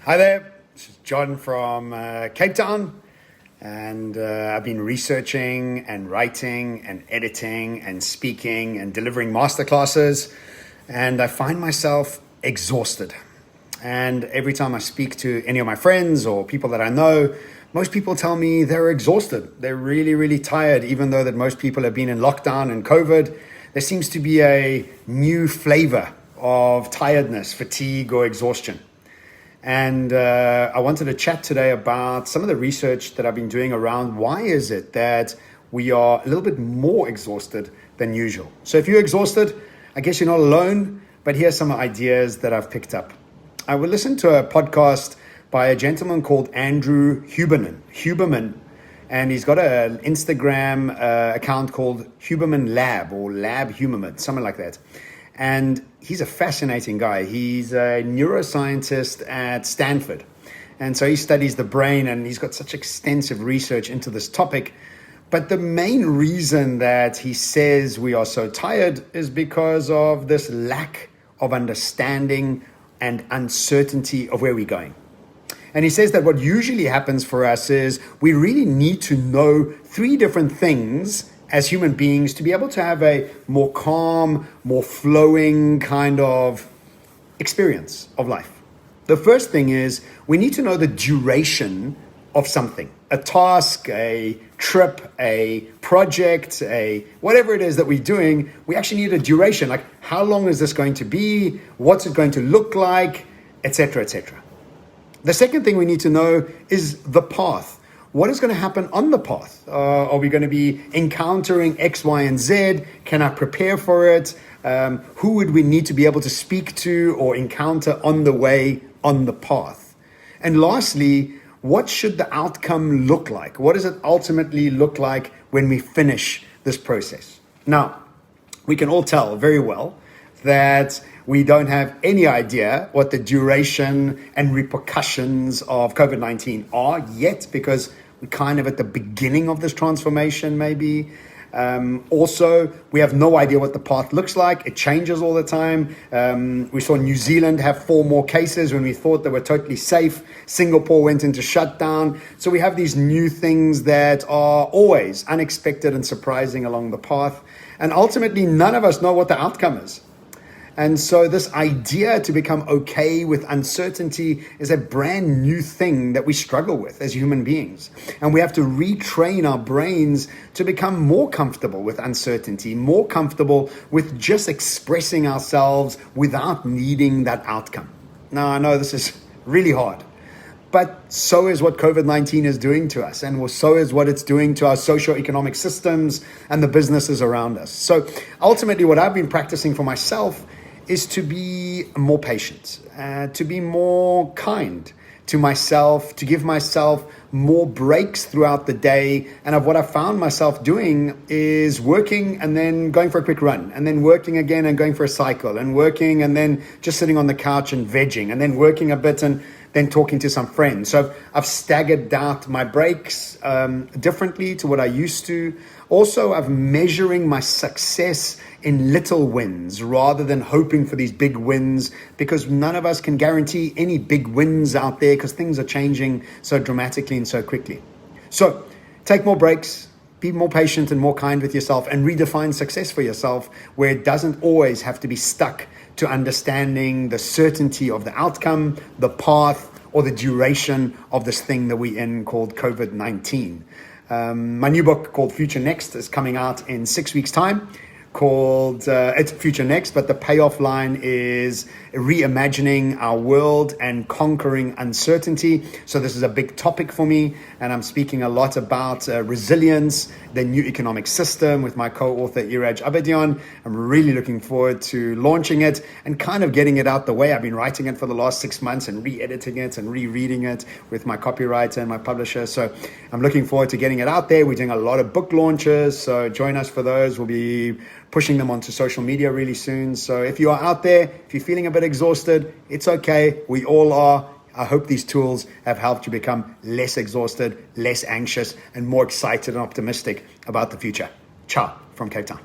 Hi there, this is John from Cape Town, and I've been researching and writing and editing and speaking and delivering masterclasses, and I find myself exhausted. And every time I speak to any of my friends or people that I know, most people tell me they're exhausted. They're really, really tired, even though that most people have been in lockdown and COVID. There seems to be a new flavor of tiredness, fatigue, or exhaustion. And I wanted to chat today about some of the research that I've been doing around why is it that we are a little bit more exhausted than usual. So if you're exhausted, I guess you're not alone, but here's some ideas that I've picked up. I will listen to a podcast by a gentleman called Andrew Huberman, and he's got an Instagram account called Huberman Lab or Lab Huberman, something like that. And he's a fascinating guy. He's a neuroscientist at Stanford. And so he studies the brain, and he's got such extensive research into this topic. But the main reason that he says we are so tired is because of this lack of understanding and uncertainty of where we're going. And he says that what usually happens for us is we really need to know three different things as human beings to be able to have a more calm, more flowing kind of experience of life. The first thing is we need to know the duration of something, a task, a trip, a project, whatever it is that we're doing. We actually need a duration, like how long is this going to be? What's it going to look like, etc., etc. The second thing we need to know is the path. What is going to happen on the path? Are we going to be encountering X, Y, and Z? Can I prepare for it? Who would we need to be able to speak to or encounter on the way, on the path? And lastly, what should the outcome look like? What does it ultimately look like when we finish this process? Now, we can all tell very well that we don't have any idea what the duration and repercussions of COVID-19 are yet, because we're kind of at the beginning of this transformation, maybe. Also, we have no idea what the path looks like. It changes all the time. We saw New Zealand have 4 more cases when we thought they were totally safe. Singapore went into shutdown. So we have these new things that are always unexpected and surprising along the path. And ultimately, none of us know what the outcome is. And so this idea to become okay with uncertainty is a brand new thing that we struggle with as human beings. And we have to retrain our brains to become more comfortable with uncertainty, more comfortable with just expressing ourselves without needing that outcome. Now, I know this is really hard, but so is what COVID-19 is doing to us, and so is what it's doing to our socio-economic systems and the businesses around us. So ultimately, what I've been practicing for myself is to be more patient, to be more kind to myself, to give myself more breaks throughout the day. And of what I found myself doing is working and then going for a quick run, and then working again and going for a cycle, and working and then just sitting on the couch and vegging, and then working a bit and then talking to some friends. So I've staggered out my breaks differently to what I used to. Also, I'm measuring my success in little wins rather than hoping for these big wins, because none of us can guarantee any big wins out there because things are changing so dramatically and so quickly. So take more breaks, be more patient and more kind with yourself, and redefine success for yourself, where it doesn't always have to be stuck to understanding the certainty of the outcome, the path, or the duration of this thing that we're in called COVID-19. My new book called FutureNEXT is coming out in 6 weeks' time. It's FutureNEXT, but the payoff line is reimagining our world and conquering uncertainty. So this is a big topic for me, and I'm speaking a lot about resilience, the new economic system with my co-author Iraj Abedian. I'm really looking forward to launching it and kind of getting it out the way. I've been writing it for the last 6 months and re-editing it and rereading it with my copywriter and my publisher. So I'm looking forward to getting it out there. We're doing a lot of book launches, so join us for those. We'll be pushing them onto social media really soon. So if you are out there, if you're feeling a bit exhausted, it's okay. We all are. I hope these tools have helped you become less exhausted, less anxious, and more excited and optimistic about the future. Ciao from Cape Town.